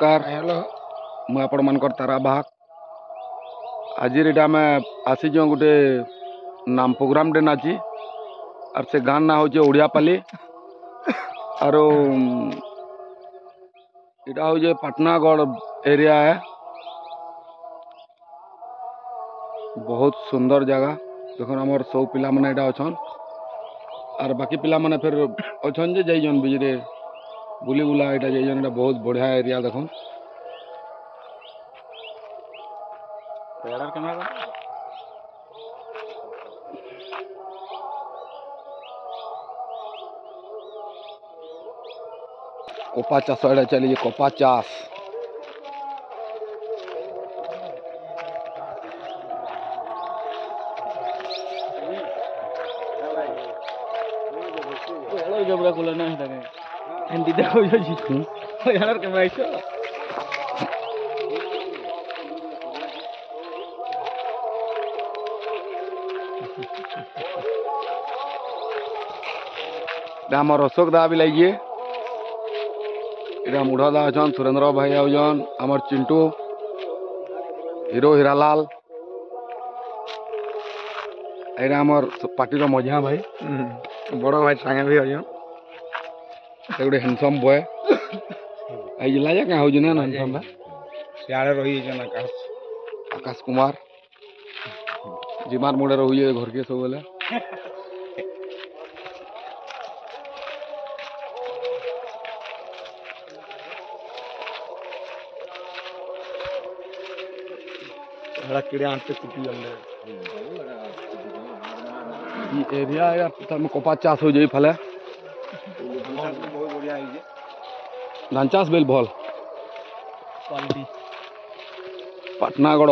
नमस्कार मुझे आपण मानकर तारा बाग आज आम आसी गोटे नाम प्रोग्राम डे नाची और से गान ना हूँ ओडियापाली और इटा हूँ पाटनागढ़ एरिया है। बहुत सुंदर जगह देखो आम सब पिला माने इटा अच्छन और बाकी पिला माने फिर अच्छन जे जाइजन बिजरे बुली बुला इटा जाइजन। इटा बहुत बढ़िया एरिया देखो कोपा चाष एटा चलिए कोपा चाष आम अशोक दा भी लगे इधर मुढ़ा दा अच्छन सुरेंद्र भाई आउजन आमर चिंटू हीरो हीरालाल एरा आमर पार्टी मझिया भाई बड़ भाई सांगे भी आउजन गोटे हैंडसम बॉय आई जिला क्या हो ना हैंडसम सियाड़े रही आकाश कुमार जिमार मुड़े रही घर के सब बोले कीड़े आंटे कुटी एरिया है कोपा चाष हो जाए फले धान चाष बेल भल पाटनागढ़